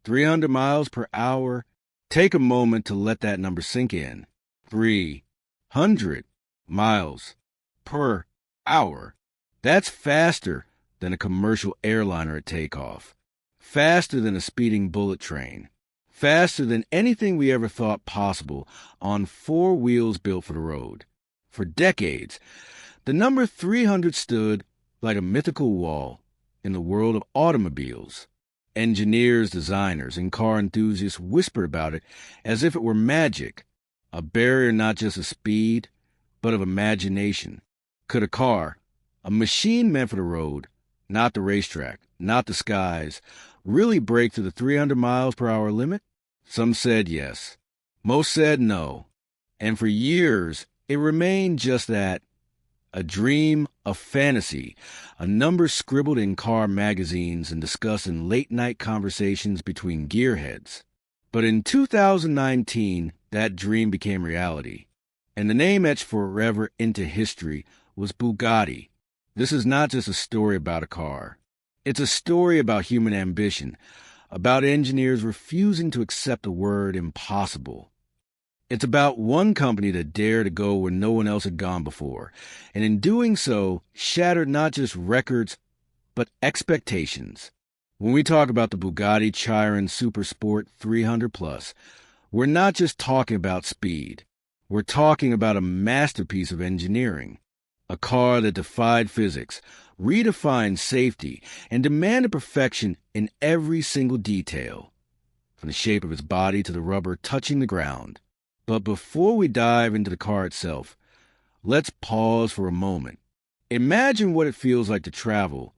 300 miles per hour. Take a moment to let that number sink in. 300 miles per hour. That's faster than a commercial airliner at takeoff. Faster than a speeding bullet train. Faster than anything we ever thought possible on four wheels built for the road. For decades, the number 300 stood like a mythical wall in the world of automobiles. Engineers, designers, and car enthusiasts whispered about it as if it were magic, a barrier not just of speed, but of imagination. Could a car, a machine meant for the road, not the racetrack, not the skies, really break through the 300 miles per hour limit? Some said yes. Most said no. And for years, it remained just that, a dream, a fantasy, a number scribbled in car magazines and discussed in late-night conversations between gearheads. But in 2019, that dream became reality, and the name etched forever into history was Bugatti. This is not just a story about a car. It's a story about human ambition, about engineers refusing to accept the word impossible. It's about one company that dared to go where no one else had gone before, and in doing so, shattered not just records, but expectations. When we talk about the Bugatti Chiron Super Sport 300+, we're not just talking about speed. We're talking about a masterpiece of engineering. A car that defied physics, redefined safety, and demanded perfection in every single detail, from the shape of its body to the rubber touching the ground. But before we dive into the car itself, let's pause for a moment. Imagine what it feels like to travel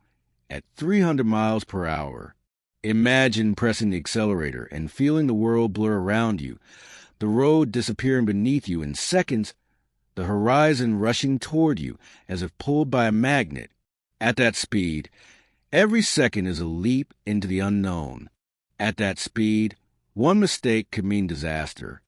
at 300 miles per hour. Imagine pressing the accelerator and feeling the world blur around you, the road disappearing beneath you in seconds, the horizon rushing toward you as if pulled by a magnet. At that speed, every second is a leap into the unknown. At that speed, one mistake could mean disaster.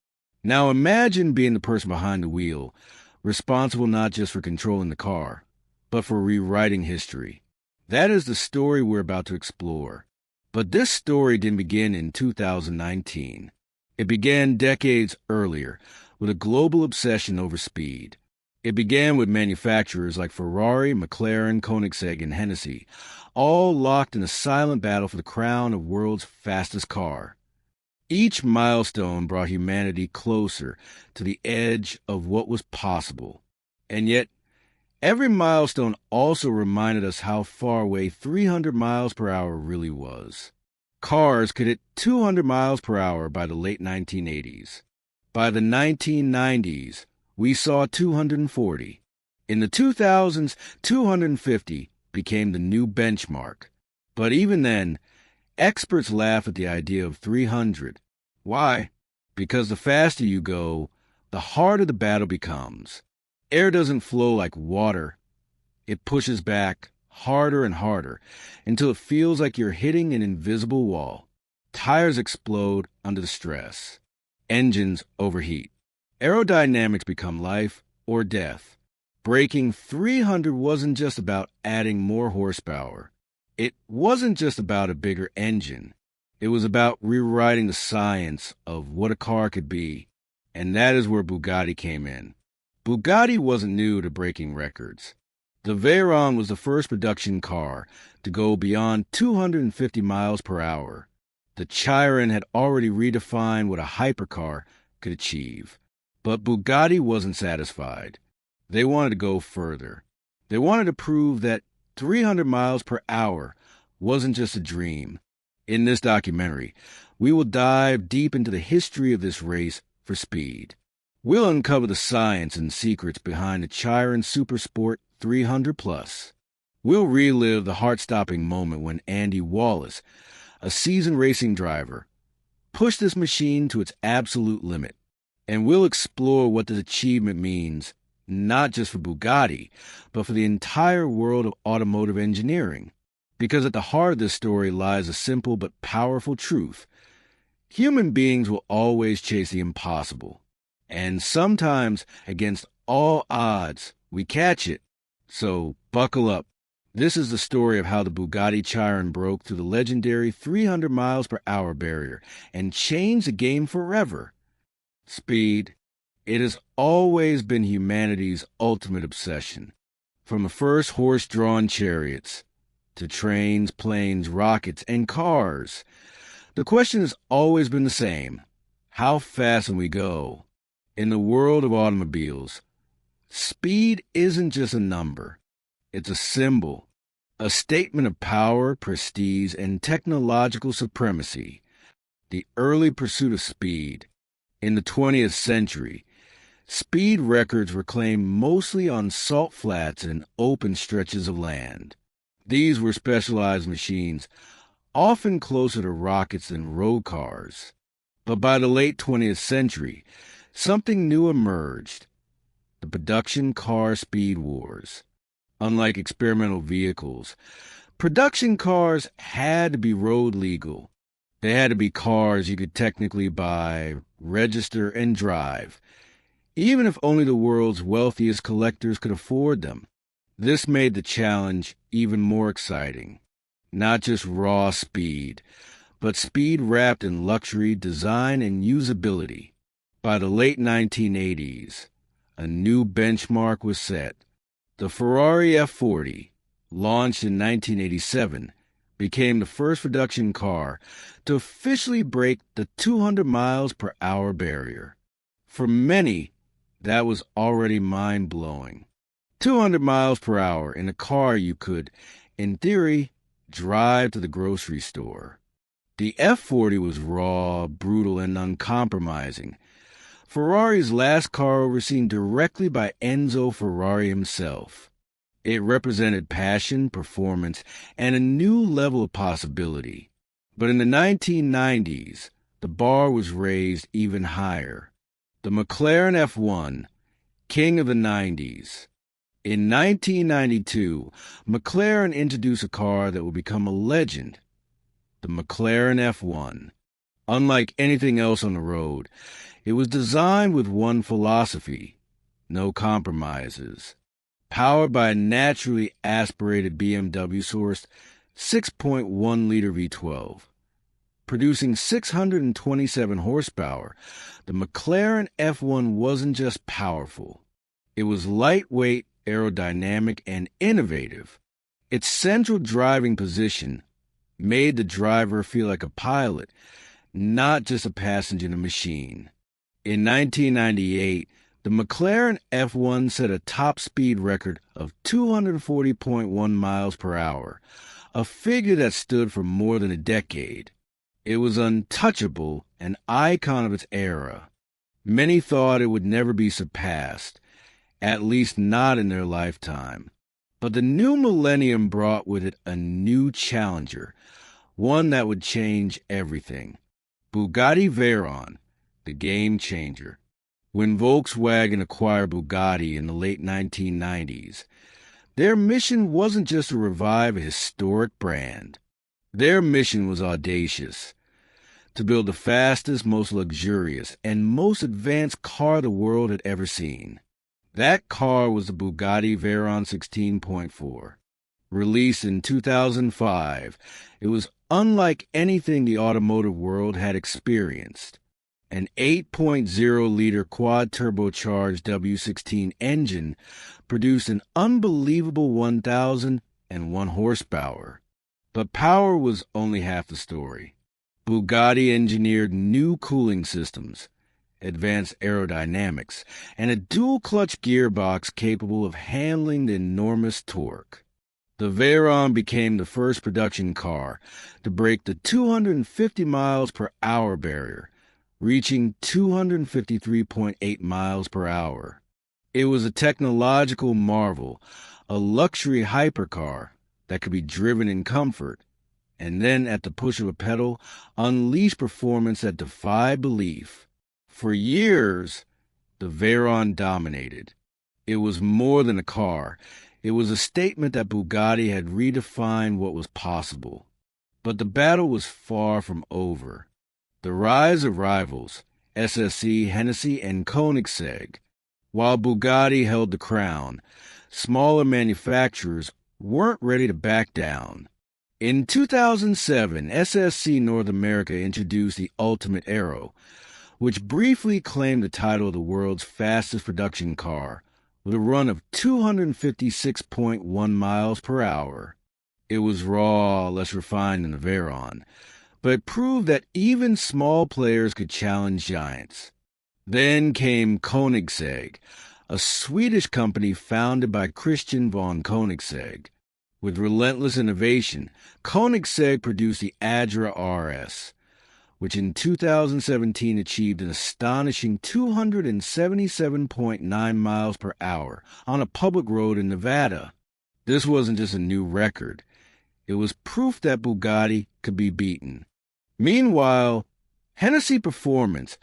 Now imagine being the person behind the wheel, responsible not just for controlling the car, but for rewriting history. That is the story we're about to explore. But this story didn't begin in 2019. It began decades earlier with a global obsession over speed. It began with manufacturers like Ferrari, McLaren, Koenigsegg, and Hennessy, all locked in a silent battle for the crown of world's fastest car. Each milestone brought humanity closer to the edge of what was possible. And yet, every milestone also reminded us how far away 300 miles per hour really was. Cars could hit 200 miles per hour by the late 1980s. By the 1990s, we saw 240. In the 2000s, 250 became the new benchmark. But even then, experts laugh at the idea of 300. Why? Because the faster you go, the harder the battle becomes. Air doesn't flow like water. It pushes back harder and harder until it feels like you're hitting an invisible wall. Tires explode under the stress. Engines overheat. Aerodynamics become life or death. Breaking 300 wasn't just about adding more horsepower. It wasn't just about a bigger engine. It was about rewriting the science of what a car could be. And that is where Bugatti came in. Bugatti wasn't new to breaking records. The Veyron was the first production car to go beyond 250 miles per hour. The Chiron had already redefined what a hypercar could achieve. But Bugatti wasn't satisfied. They wanted to go further. They wanted to prove that 300 miles per hour wasn't just a dream. In this documentary, we will dive deep into the history of this race for speed. We'll uncover the science and secrets behind the Chiron Super Sport 300+. We'll relive the heart-stopping moment when Andy Wallace, a seasoned racing driver, pushed this machine to its absolute limit. And we'll explore what this achievement means, not just for Bugatti, but for the entire world of automotive engineering. Because at the heart of this story lies a simple but powerful truth. Human beings will always chase the impossible. And sometimes, against all odds, we catch it. So buckle up. This is the story of how the Bugatti Chiron broke through the legendary 300 miles per hour barrier and changed the game forever. Speed. It has always been humanity's ultimate obsession. From the first horse-drawn chariots to trains, planes, rockets, and cars, the question has always been the same. How fast can we go? In the world of automobiles, speed isn't just a number. It's a symbol, a statement of power, prestige, and technological supremacy. The early pursuit of speed. In the 20th century, speed records were claimed mostly on salt flats and open stretches of land. These were specialized machines, often closer to rockets than road cars. But by the late 20th century, something new emerged: the production car speed wars. Unlike experimental vehicles, production cars had to be road legal. They had to be cars you could technically buy, register, and drive, even if only the world's wealthiest collectors could afford them. This made the challenge even more exciting. Not just raw speed, but speed wrapped in luxury, design, and usability. By the late 1980s, a new benchmark was set. The Ferrari F40, launched in 1987, became the first production car to officially break the 200 miles per hour barrier. For many, that was already mind-blowing. 200 miles per hour in a car you could, in theory, drive to the grocery store. The F40 was raw, brutal, and uncompromising. Ferrari's last car overseen directly by Enzo Ferrari himself. It represented passion, performance, and a new level of possibility. But in the 1990s, the bar was raised even higher. The McLaren F1, king of the 90s. In 1992, McLaren introduced a car that would become a legend: the McLaren F1. Unlike anything else on the road, it was designed with one philosophy: no compromises. Powered by a naturally aspirated BMW-sourced 6.1-liter V12. Producing 627 horsepower, the McLaren F1 wasn't just powerful. It was lightweight, aerodynamic, and innovative. Its central driving position made the driver feel like a pilot, not just a passenger in a machine. In 1998, the McLaren F1 set a top speed record of 240.1 miles per hour, a figure that stood for more than a decade. It was untouchable, an icon of its era. Many thought it would never be surpassed, at least not in their lifetime. But the new millennium brought with it a new challenger, one that would change everything. Bugatti Veyron, the game changer. When Volkswagen acquired Bugatti in the late 1990s, their mission wasn't just to revive a historic brand. Their mission was audacious: to build the fastest, most luxurious, and most advanced car the world had ever seen. That car was the Bugatti Veyron 16.4. Released in 2005, it was unlike anything the automotive world had experienced. An 8.0-liter quad-turbocharged W16 engine produced an unbelievable 1,001 horsepower. But power was only half the story. Bugatti engineered new cooling systems, advanced aerodynamics, and a dual-clutch gearbox capable of handling the enormous torque. The Veyron became the first production car to break the 250 miles per hour barrier, reaching 253.8 miles per hour. It was a technological marvel, a luxury hypercar that could be driven in comfort, and then at the push of a pedal, unleash performance that defied belief. For years, the Veyron dominated. It was more than a car. It was a statement that Bugatti had redefined what was possible. But the battle was far from over. The rise of rivals, SSC, Hennessy, and Koenigsegg. While Bugatti held the crown, smaller manufacturers weren't ready to back down. In 2007, SSC North America introduced the Ultimate Aero, which briefly claimed the title of the world's fastest production car, with a run of 256.1 miles per hour. It was raw, less refined than the Veyron, but it proved that even small players could challenge giants. Then came Koenigsegg, a Swedish company founded by Christian von Koenigsegg. With relentless innovation, Koenigsegg produced the Adra RS, which in 2017 achieved an astonishing 277.9 miles per hour on a public road in Nevada. This wasn't just a new record. It was proof that Bugatti could be beaten. Meanwhile, Hennessy Performance,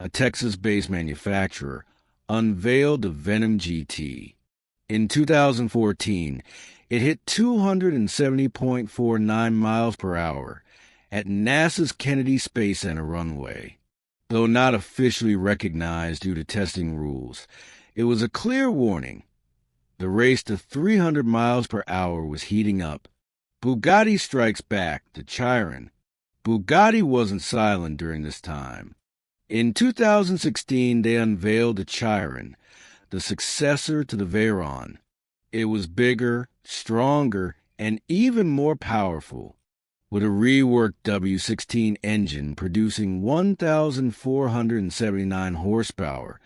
a Texas-based manufacturer, unveiled the Venom GT. In 2014, it hit 270.49 miles per hour at NASA's Kennedy Space Center runway. Though not officially recognized due to testing rules, it was a clear warning. The race to 300 miles per hour was heating up. Bugatti strikes back, the Chiron. Bugatti wasn't silent during this time. In 2016, they unveiled the Chiron, the successor to the Veyron. It was bigger, stronger, and even more powerful, with a reworked W16 engine producing 1,479 horsepower.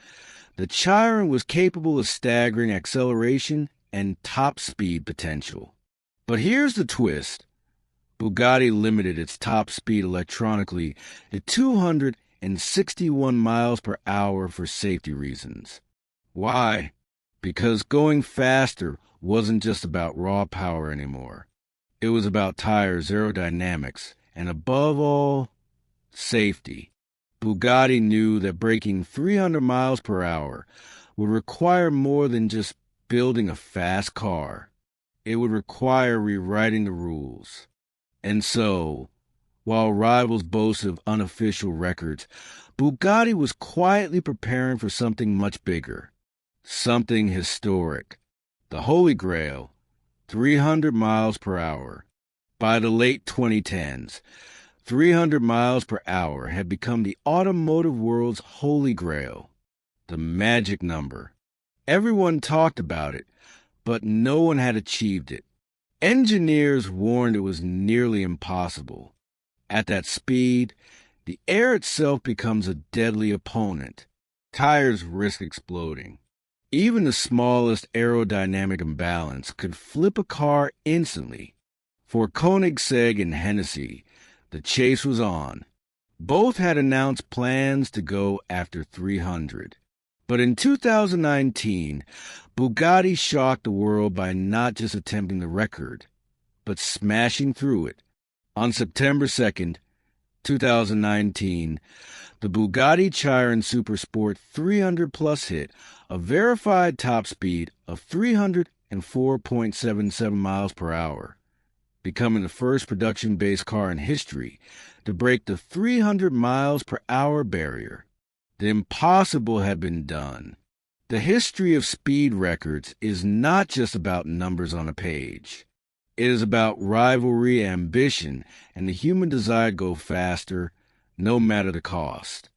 The Chiron was capable of staggering acceleration and top speed potential. But here's the twist. Bugatti limited its top speed electronically to 261 miles per hour for safety reasons. Why? Because going faster wasn't just about raw power anymore. It was about tires, aerodynamics, and above all, safety. Bugatti knew that breaking 300 miles per hour would require more than just building a fast car. It would require rewriting the rules. And so, while rivals boasted of unofficial records, Bugatti was quietly preparing for something much bigger, something historic. The Holy Grail, 300 miles per hour. By the late 2010s, 300 miles per hour had become the automotive world's Holy Grail, the magic number. Everyone talked about it, but no one had achieved it. Engineers warned it was nearly impossible. At that speed, the air itself becomes a deadly opponent. Tires risk exploding. Even the smallest aerodynamic imbalance could flip a car instantly. For Koenigsegg and Hennessy, the chase was on. Both had announced plans to go after 300. But in 2019, Bugatti shocked the world by not just attempting the record, but smashing through it. On September 2nd, 2019, the Bugatti Chiron Super Sport 300 Plus hit a verified top speed of 304.77 miles per hour, becoming the first production-based car in history to break the 300 miles per hour barrier. The impossible had been done. The history of speed records is not just about numbers on a page. It is about rivalry, ambition, and the human desire to go faster, no matter the cost.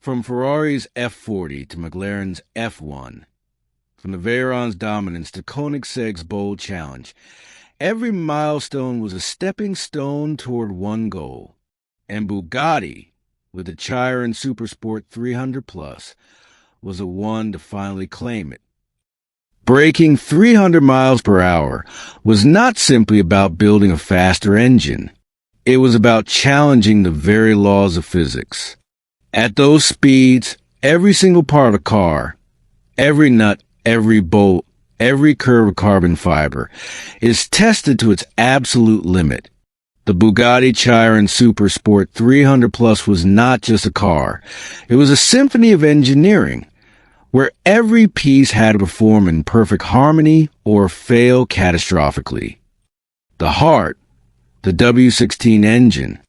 From Ferrari's F40 to McLaren's F1, from the Veyron's dominance to Koenigsegg's bold challenge, every milestone was a stepping stone toward one goal. And Bugatti, with the Chiron Super Sport 300 Plus, was the one to finally claim it. Breaking 300 miles per hour was not simply about building a faster engine. It was about challenging the very laws of physics. At those speeds, every single part of the car, every nut, every bolt, every curve of carbon fiber, is tested to its absolute limit. The Bugatti Chiron Super Sport 300 Plus was not just a car. It was a symphony of engineering, where every piece had to perform in perfect harmony or fail catastrophically. The heart, the W16 engine.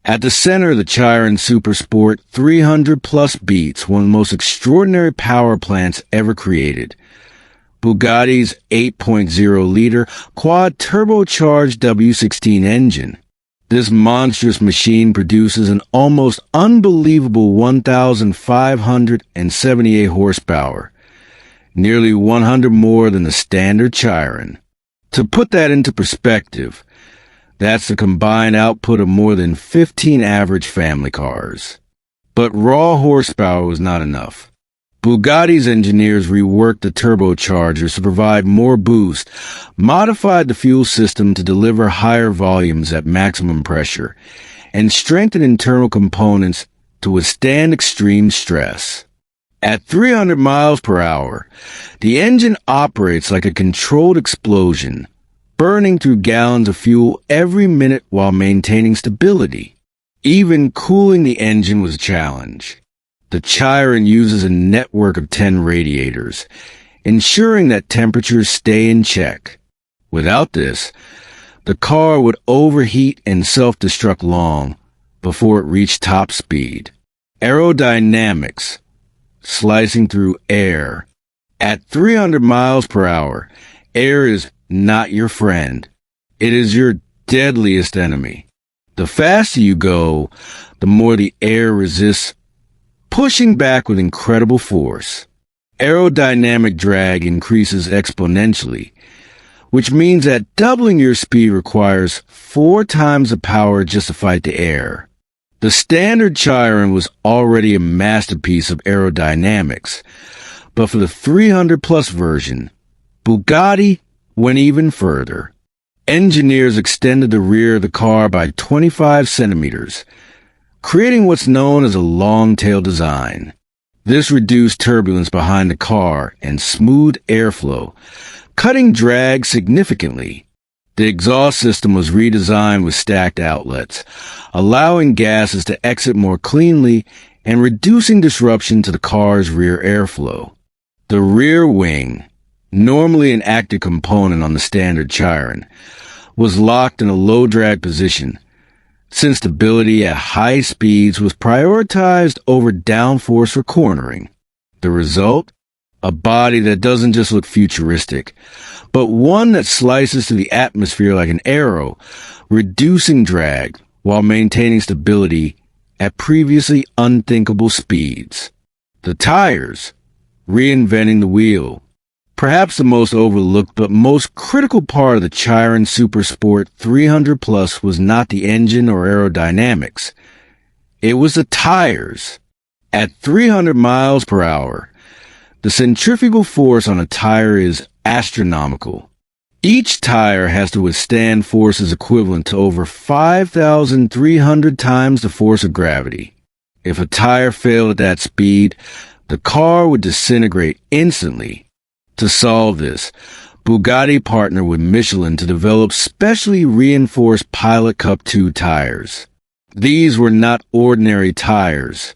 At the center of the Chiron Super Sport 300 Plus beats one of the most extraordinary power plants ever created. Bugatti's 8.0-liter quad-turbocharged W16 engine. This monstrous machine produces an almost unbelievable 1,578 horsepower, nearly 100 more than the standard Chiron. To put that into perspective, that's the combined output of more than 15 average family cars. But raw horsepower was not enough. Bugatti's engineers reworked the turbochargers to provide more boost, modified the fuel system to deliver higher volumes at maximum pressure, and strengthened internal components to withstand extreme stress. At 300 miles per hour, the engine operates like a controlled explosion, burning through gallons of fuel every minute while maintaining stability. Even cooling the engine was a challenge. The Chiron uses a network of 10 radiators, ensuring that temperatures stay in check. Without this, the car would overheat and self-destruct long before it reached top speed. Aerodynamics, slicing through air. At 300 miles per hour, air is not your friend. It is your deadliest enemy. The faster you go, the more the air resists, pushing back with incredible force. Aerodynamic drag increases exponentially, which means that doubling your speed requires 4 times the power just to fight the air. The standard Chiron was already a masterpiece of aerodynamics, but for the 300-plus version, Bugatti went even further. Engineers extended the rear of the car by 25 centimeters, creating what's known as a long-tail design. This reduced turbulence behind the car and smoothed airflow, cutting drag significantly. The exhaust system was redesigned with stacked outlets, allowing gases to exit more cleanly and reducing disruption to the car's rear airflow. The rear wing, normally an active component on the standard Chiron, was locked in a low-drag position, since stability at high speeds was prioritized over downforce or cornering. The result? A body that doesn't just look futuristic, but one that slices through the atmosphere like an arrow, reducing drag while maintaining stability at previously unthinkable speeds. The tires, reinventing the wheel. Perhaps the most overlooked but most critical part of the Chiron Super Sport 300 Plus was not the engine or aerodynamics. It was the tires. At 300 miles per hour, the centrifugal force on a tire is astronomical. Each tire has to withstand forces equivalent to over 5,300 times the force of gravity. If a tire failed at that speed, the car would disintegrate instantly. To solve this, Bugatti partnered with Michelin to develop specially reinforced Pilot Cup 2 tires. These were not ordinary tires.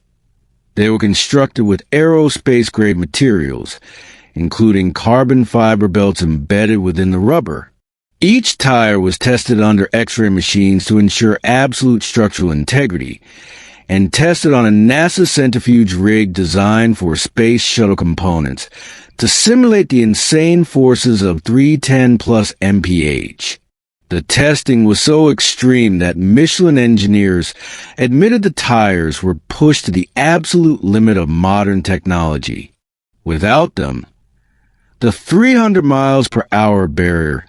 They were constructed with aerospace-grade materials, including carbon fiber belts embedded within the rubber. Each tire was tested under X-ray machines to ensure absolute structural integrity, and tested on a NASA centrifuge rig designed for space shuttle components to simulate the insane forces of 310 plus mph. The testing was so extreme that Michelin engineers admitted the tires were pushed to the absolute limit of modern technology. Without them, the 300 miles per hour barrier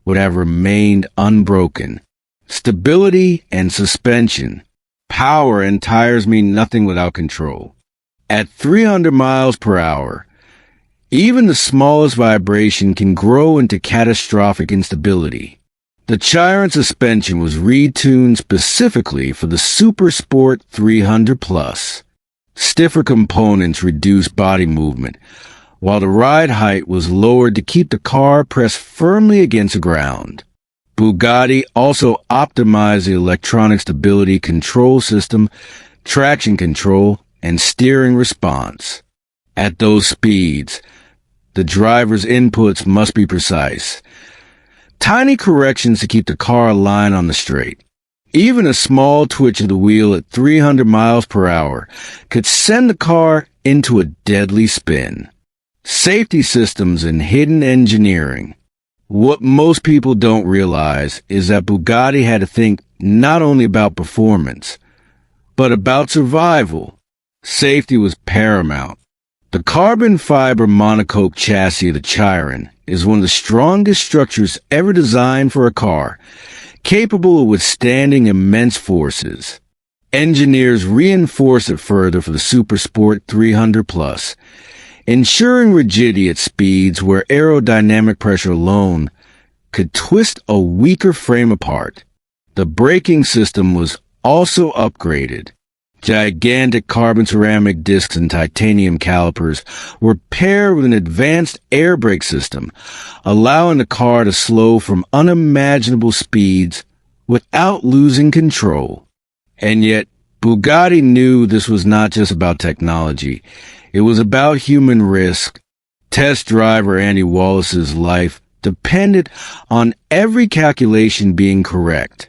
would have remained unbroken. Stability and suspension. Power and tires mean nothing without control. At 300 miles per hour, even the smallest vibration can grow into catastrophic instability. The Chiron suspension was retuned specifically for the Super Sport 300 Plus. Stiffer components reduced body movement, while the ride height was lowered to keep the car pressed firmly against the ground. Bugatti also optimized the electronic stability control system, traction control, and steering response. At those speeds, the driver's inputs must be precise. Tiny corrections to keep the car aligned on the straight. Even a small twitch of the wheel at 300 miles per hour could send the car into a deadly spin. Safety systems and hidden engineering. What most people don't realize is that Bugatti had to think not only about performance, but about survival. Safety was paramount. The carbon fiber monocoque chassis of the Chiron is one of the strongest structures ever designed for a car, capable of withstanding immense forces. Engineers reinforce it further for the Super Sport 300 Plus, ensuring rigidity at speeds where aerodynamic pressure alone could twist a weaker frame apart. The braking system was also upgraded. Gigantic carbon ceramic discs and titanium calipers were paired with an advanced air brake system, allowing the car to slow from unimaginable speeds without losing control. And yet, Bugatti knew this was not just about technology. It was about human risk. Test driver Andy Wallace's life depended on every calculation being correct.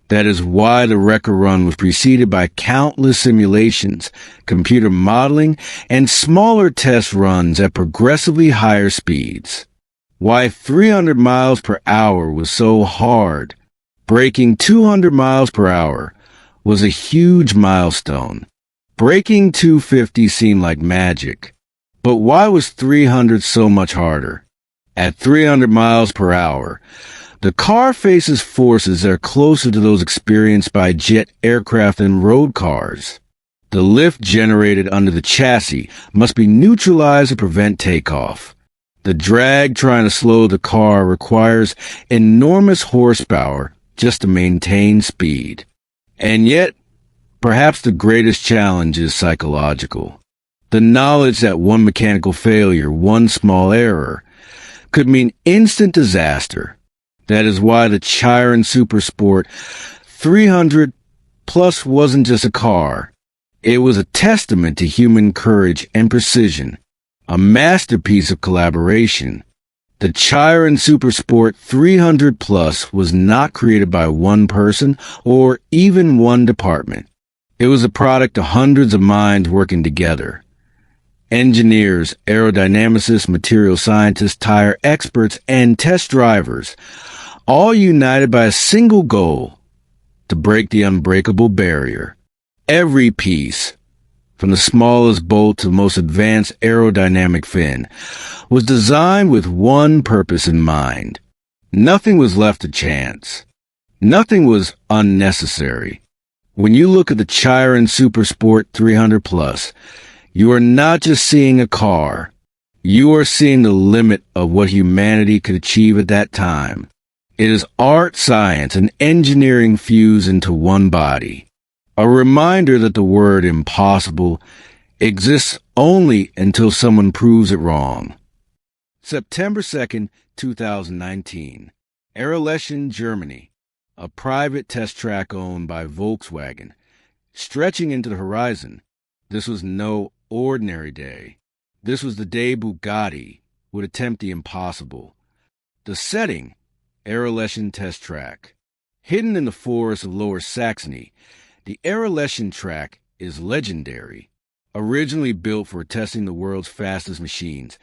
That is why the record run was preceded by countless simulations, computer modeling, and smaller test runs at progressively higher speeds. Why 300 miles per hour was so hard. Braking 200 miles per hour was a huge milestone. Braking 250 seemed like magic. But why was 300 so much harder? At 300 miles per hour, the car faces forces that are closer to those experienced by jet aircraft and road cars. The lift generated under the chassis must be neutralized to prevent takeoff. The drag trying to slow the car requires enormous horsepower just to maintain speed. And yet, perhaps the greatest challenge is psychological. The knowledge that one mechanical failure, one small error, could mean instant disaster. That is why the Chiron Super Sport 300 Plus wasn't just a car. It was a testament to human courage and precision, a masterpiece of collaboration. The Chiron Super Sport 300 Plus was not created by one person or even one department. It was a product of hundreds of minds working together. Engineers, aerodynamicists, material scientists, tire experts, and test drivers, all united by a single goal: to break the unbreakable barrier. Every piece, from the smallest bolt to the most advanced aerodynamic fin, was designed with one purpose in mind. Nothing was left to chance. Nothing was unnecessary. When you look at the Chiron Super Sport 300 Plus, you are not just seeing a car. You are seeing the limit of what humanity could achieve at that time. It is art, science, and engineering fused into one body. A reminder that the word impossible exists only until someone proves it wrong. September 2nd, 2019. Erleschen, Germany. A private test track owned by Volkswagen, stretching into the horizon. This was no ordinary day. This was the day Bugatti would attempt the impossible. The setting: Erleschen test track. Hidden in the forests of Lower Saxony, the Erleschen track is legendary. Originally built for testing the world's fastest machines,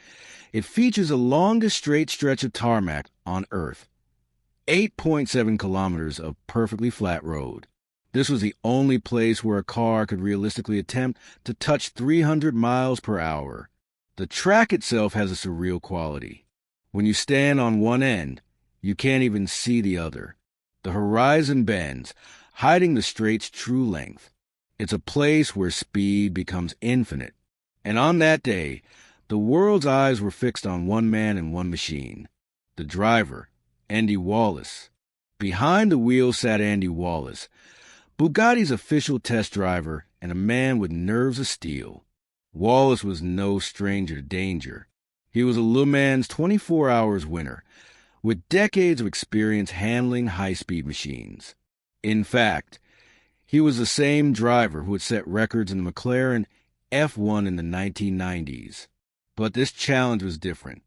it features the longest straight stretch of tarmac on Earth. 8.7 kilometers of perfectly flat road. This was the only place where a car could realistically attempt to touch 300 miles per hour. The track itself has a surreal quality. When you stand on one end, you can't even see the other. The horizon bends, hiding the straight's true length. It's a place where speed becomes infinite. And on that day, the world's eyes were fixed on one man and one machine. The driver, Andy Wallace. Behind the wheel sat Andy Wallace, Bugatti's official test driver and a man with nerves of steel. Wallace was no stranger to danger. He was a Le Mans 24 Hours winner, with decades of experience handling high-speed machines. In fact, he was the same driver who had set records in the McLaren F1 in the 1990s. But this challenge was different.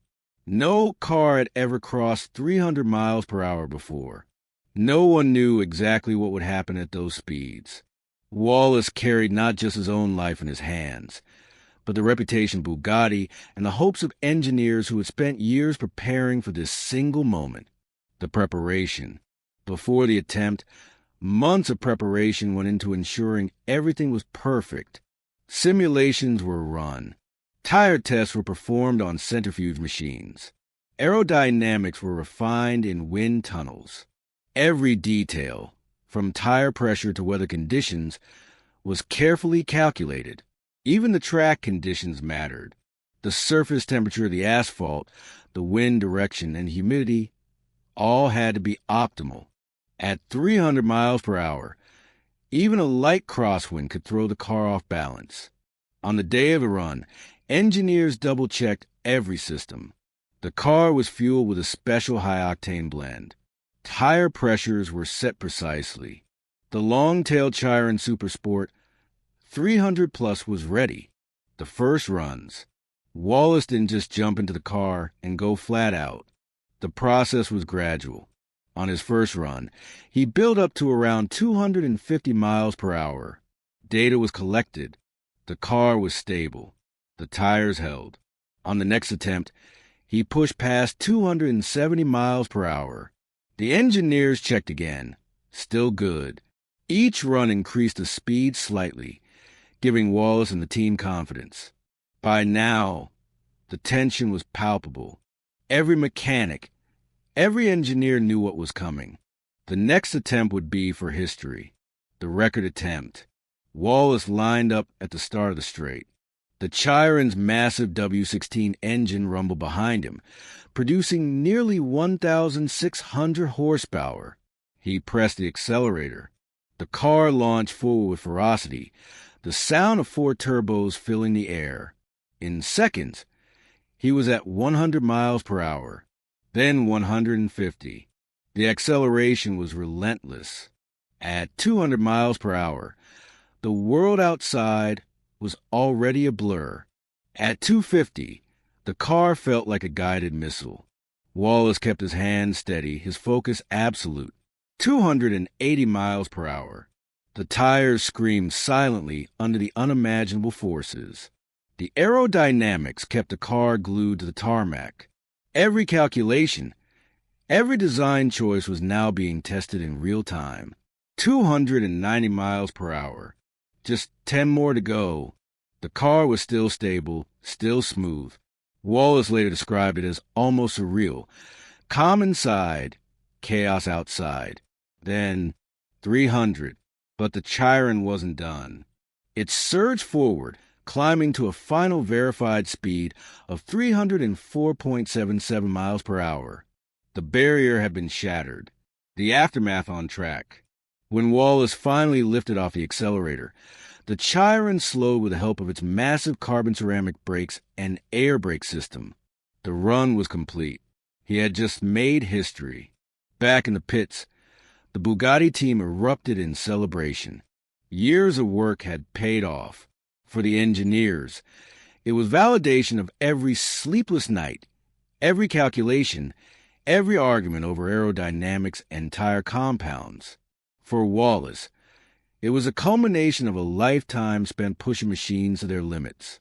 No car had ever crossed 300 miles per hour before. No one knew exactly what would happen at those speeds. Wallace carried not just his own life in his hands, but the reputation of Bugatti and the hopes of engineers who had spent years preparing for this single moment. The preparation. Before the attempt, months of preparation went into ensuring everything was perfect. Simulations were run. Tire tests were performed on centrifuge machines. Aerodynamics were refined in wind tunnels. Every detail, from tire pressure to weather conditions, was carefully calculated. Even the track conditions mattered. The surface temperature of the asphalt, the wind direction, and humidity all had to be optimal. At 300 miles per hour, even a light crosswind could throw the car off balance. On the day of the run, engineers double-checked every system. The car was fueled with a special high-octane blend. Tire pressures were set precisely. The long-tailed Chiron Super Sport 300 Plus was ready. The first runs. Wallace didn't just jump into the car and go flat out. The process was gradual. On his first run, he built up to around 250 miles per hour. Data was collected. The car was stable. The tires held. On the next attempt, he pushed past 270 miles per hour. The engineers checked again. Still good. Each run increased the speed slightly, giving Wallace and the team confidence. By now, the tension was palpable. Every mechanic, every engineer knew what was coming. The next attempt would be for history. The record attempt. Wallace lined up at the start of the straight. The Chiron's massive W16 engine rumbled behind him, producing nearly 1,600 horsepower. He pressed the accelerator. The car launched forward with ferocity, the sound of 4 turbos filling the air. In seconds, he was at 100 miles per hour, then 150. The acceleration was relentless. At 200 miles per hour, the world outside was already a blur. At 250, the car felt like a guided missile. Wallace kept his hand steady, his focus absolute. 280 miles per hour. The tires screamed silently under the unimaginable forces. The aerodynamics kept the car glued to the tarmac. Every calculation, every design choice was now being tested in real time. 290 miles per hour. Just 10 more to go. The car was still stable, still smooth. Wallace later described it as almost surreal. Calm inside, chaos outside. Then 300. But the Chiron wasn't done. It surged forward, climbing to a final verified speed of 304.77 miles per hour. The barrier had been shattered. The aftermath on track. When Wallace finally lifted off the accelerator, the Chiron slowed with the help of its massive carbon ceramic brakes and air brake system. The run was complete. He had just made history. Back in the pits, the Bugatti team erupted in celebration. Years of work had paid off. For the engineers, it was validation of every sleepless night, every calculation, every argument over aerodynamics and tire compounds. For Wallace, it was a culmination of a lifetime spent pushing machines to their limits.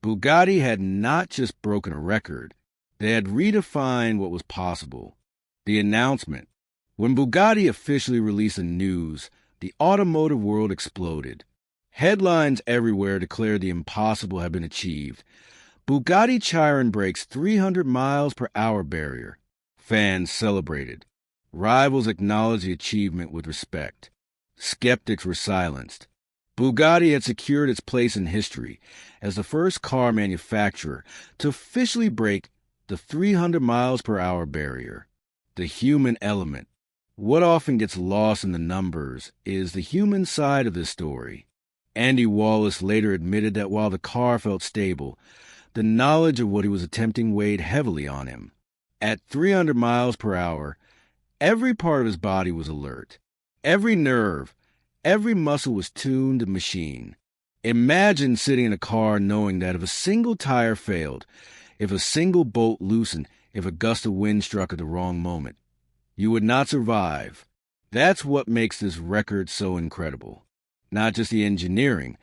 Bugatti had not just broken a record, they had redefined what was possible. The announcement. When Bugatti officially released the news, the automotive world exploded. Headlines everywhere declared the impossible had been achieved. Bugatti Chiron breaks 300 miles per hour barrier. Fans celebrated. Rivals acknowledged the achievement with respect. Skeptics were silenced. Bugatti had secured its place in history as the first car manufacturer to officially break the 300 miles per hour barrier. The human element. What often gets lost in the numbers is the human side of this story. Andy Wallace later admitted that while the car felt stable, the knowledge of what he was attempting weighed heavily on him. At 300 miles per hour, every part of his body was alert. Every nerve, every muscle was tuned to machine. Imagine sitting in a car knowing that if a single tire failed, if a single bolt loosened, if a gust of wind struck at the wrong moment, you would not survive. That's what makes this record so incredible. Not just the engineering,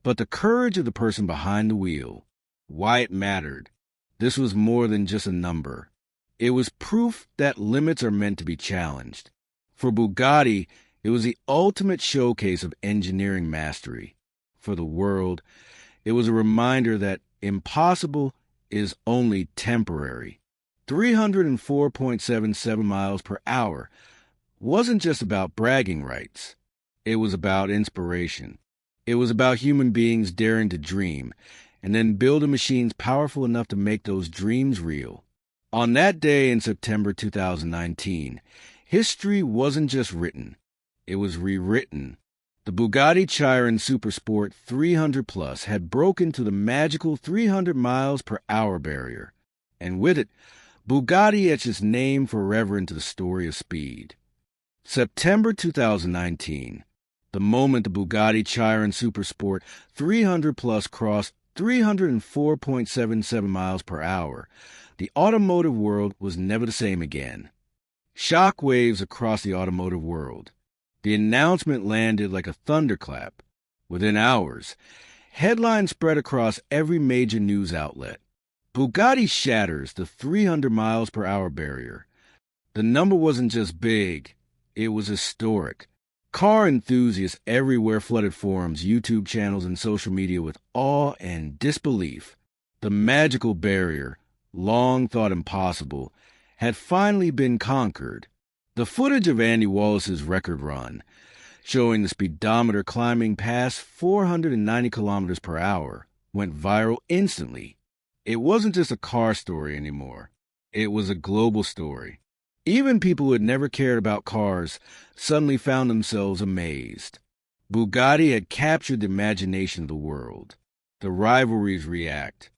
but the courage of the person behind the wheel. Why it mattered. This was more than just a number. It was proof that limits are meant to be challenged. For Bugatti, it was the ultimate showcase of engineering mastery. For the world, it was a reminder that impossible is only temporary. 304.77 miles per hour wasn't just about bragging rights. It was about inspiration. It was about human beings daring to dream and then building machines powerful enough to make those dreams real. On that day in September 2019, history wasn't just written, it was rewritten. The Bugatti Chiron Super Sport 300 Plus had broken through the magical 300 miles per hour barrier, and with it, Bugatti etched its name forever into the story of speed. September 2019, the moment the Bugatti Chiron Super Sport 300 Plus crossed 304.77 miles per hour, the automotive world was never the same again. Shock waves across the automotive world. The announcement landed like a thunderclap. Within hours, headlines spread across every major news outlet. Bugatti shatters the 300 miles per hour barrier. The number wasn't just big, it was historic. Car enthusiasts everywhere flooded forums, YouTube channels, and social media with awe and disbelief. The magical barrier, long thought impossible, had finally been conquered. The footage of Andy Wallace's record run, showing the speedometer climbing past 490 kilometers per hour, went viral instantly. It wasn't just a car story anymore. It was a global story. Even people who had never cared about cars suddenly found themselves amazed. Bugatti had captured the imagination of the world. The rivalries react.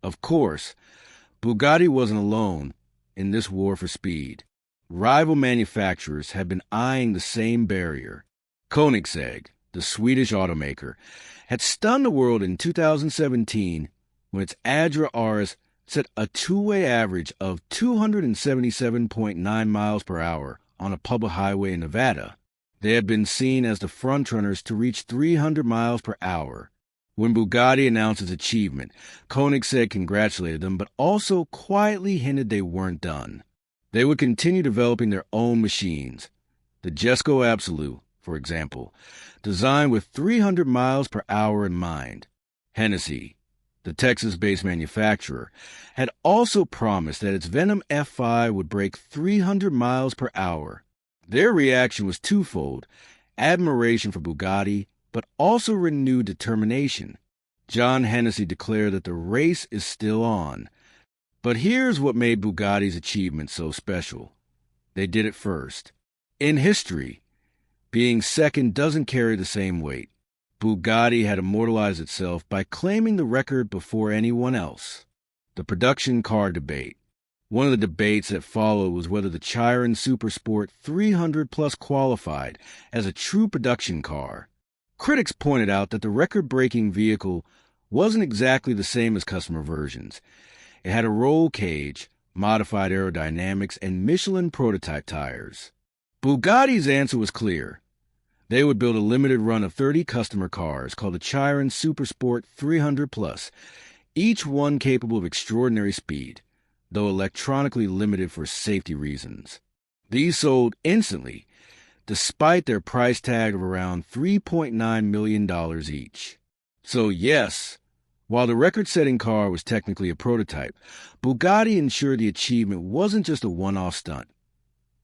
Of course, Bugatti wasn't alone in this war for speed. Rival manufacturers had been eyeing the same barrier. Koenigsegg, the Swedish automaker, had stunned the world in 2017 when its Adra RS set a two-way average of 277.9 miles per hour on a public highway in Nevada. They had been seen as the frontrunners to reach 300 miles per hour. When Bugatti announced its achievement, Koenigsegg congratulated them, but also quietly hinted they weren't done. They would continue developing their own machines. The Jesko Absolute, for example, designed with 300 miles per hour in mind. Hennessy, the Texas-based manufacturer, had also promised that its Venom F5 would break 300 miles per hour. Their reaction was twofold: admiration for Bugatti, but also renewed determination. John Hennessy declared that the race is still on. But here's what made Bugatti's achievement so special. They did it first. In history, being second doesn't carry the same weight. Bugatti had immortalized itself by claiming the record before anyone else. The production car debate. One of the debates that followed was whether the Chiron Super Sport 300 Plus qualified as a true production car. Critics pointed out that the record-breaking vehicle wasn't exactly the same as customer versions. It had a roll cage, modified aerodynamics, and Michelin prototype tires. Bugatti's answer was clear. They would build a limited run of 30 customer cars called the Chiron Super Sport 300 Plus, each one capable of extraordinary speed, though electronically limited for safety reasons. These sold instantly, despite their price tag of around $3.9 million each. So yes, while the record-setting car was technically a prototype, Bugatti ensured the achievement wasn't just a one-off stunt.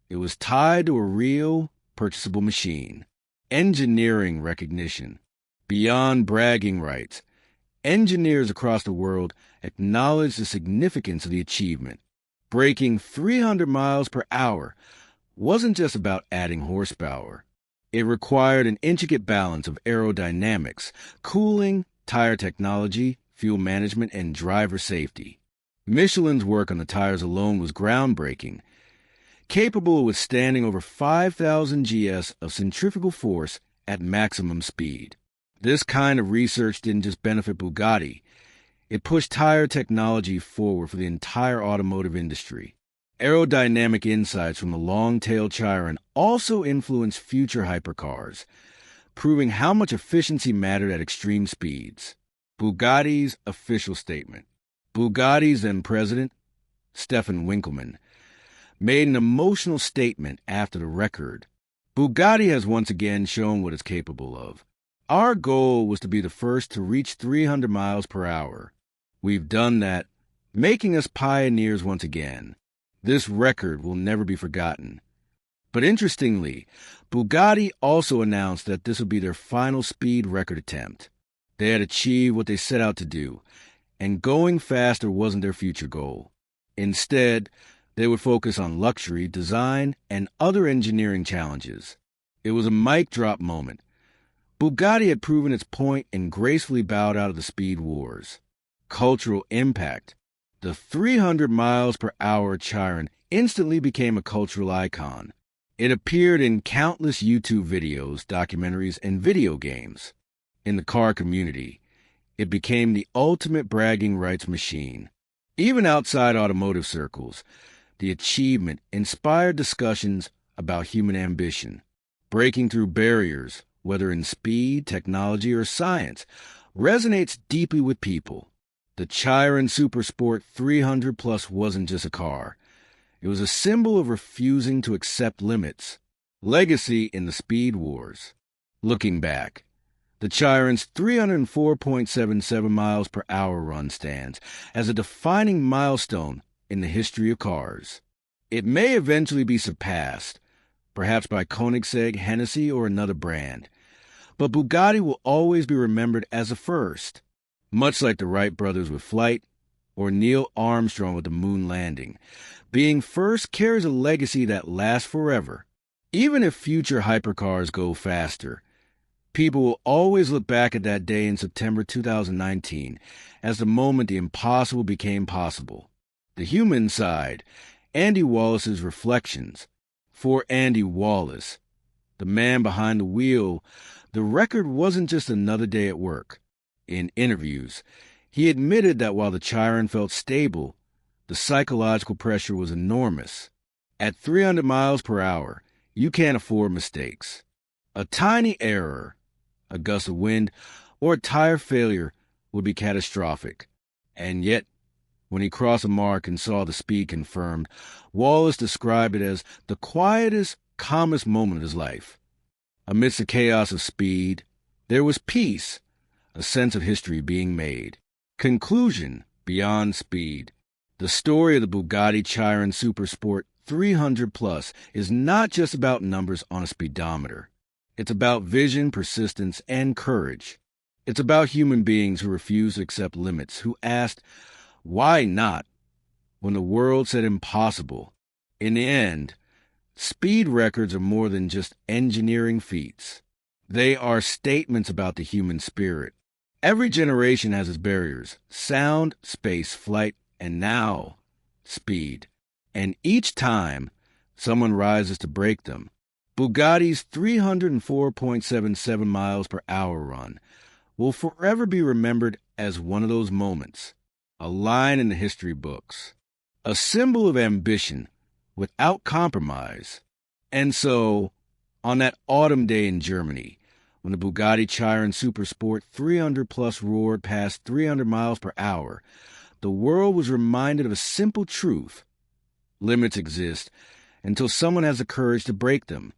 It was tied to a real, purchasable machine. Engineering recognition. Beyond bragging rights, engineers across the world acknowledged the significance of the achievement. Breaking 300 miles per hour wasn't just about adding horsepower. It required an intricate balance of aerodynamics, cooling, tire technology, fuel management, and driver safety. Michelin's work on the tires alone was groundbreaking, capable of withstanding over 5,000 GS of centrifugal force at maximum speed. This kind of research didn't just benefit Bugatti. It pushed tire technology forward for the entire automotive industry. Aerodynamic insights from the long-tailed Chiron also influenced future hypercars, proving how much efficiency mattered at extreme speeds. Bugatti's official statement. Bugatti's then president, Stefan Winkelmann, made an emotional statement after the record. Bugatti has once again shown what it's capable of. Our goal was to be the first to reach 300 miles per hour. We've done that, making us pioneers once again. This record will never be forgotten. But interestingly, Bugatti also announced that this would be their final speed record attempt. They had achieved what they set out to do, and going faster wasn't their future goal. Instead, they would focus on luxury, design, and other engineering challenges. It was a mic drop moment. Bugatti had proven its point and gracefully bowed out of the speed wars. Cultural impact. The 300 miles per hour Chiron instantly became a cultural icon. It appeared in countless YouTube videos, documentaries, and video games. In the car community, it became the ultimate bragging rights machine. Even outside automotive circles, the achievement inspired discussions about human ambition. Breaking through barriers, whether in speed, technology, or science, resonates deeply with people. The Chiron Super Sport 300 Plus wasn't just a car. It was a symbol of refusing to accept limits. Legacy in the speed wars. Looking back, the Chiron's 304.77 miles per hour run stands as a defining milestone in the history of cars. It may eventually be surpassed, perhaps by Koenigsegg, Hennessy, or another brand, but Bugatti will always be remembered as a first, much like the Wright brothers with flight or Neil Armstrong with the moon landing. Being first carries a legacy that lasts forever. Even if future hypercars go faster, people will always look back at that day in September 2019 as the moment the impossible became possible. The human side, Andy Wallace's reflections. For Andy Wallace, the man behind the wheel, the record wasn't just another day at work. In interviews, he admitted that while the Chiron felt stable, the psychological pressure was enormous. At 300 miles per hour, you can't afford mistakes. A tiny error, a gust of wind, or a tire failure would be catastrophic. And yet, when he crossed a mark and saw the speed confirmed, Wallace described it as the quietest, calmest moment of his life. Amidst the chaos of speed, there was peace, a sense of history being made. Conclusion beyond speed. The story of the Bugatti Chiron Super Sport 300 Plus is not just about numbers on a speedometer. It's about vision, persistence, and courage. It's about human beings who refuse to accept limits, who asked, why not, when the world said impossible. In the end, speed records are more than just engineering feats. They are statements about the human spirit. Every generation has its barriers: sound, space, flight, and now, speed. And each time, someone rises to break them. Bugatti's 304.77 miles per hour run will forever be remembered as one of those moments, a line in the history books, a symbol of ambition without compromise. And so, on that autumn day in Germany, when the Bugatti Chiron Super Sport 300 Plus roared past 300 miles per hour, the world was reminded of a simple truth. Limits exist until someone has the courage to break them.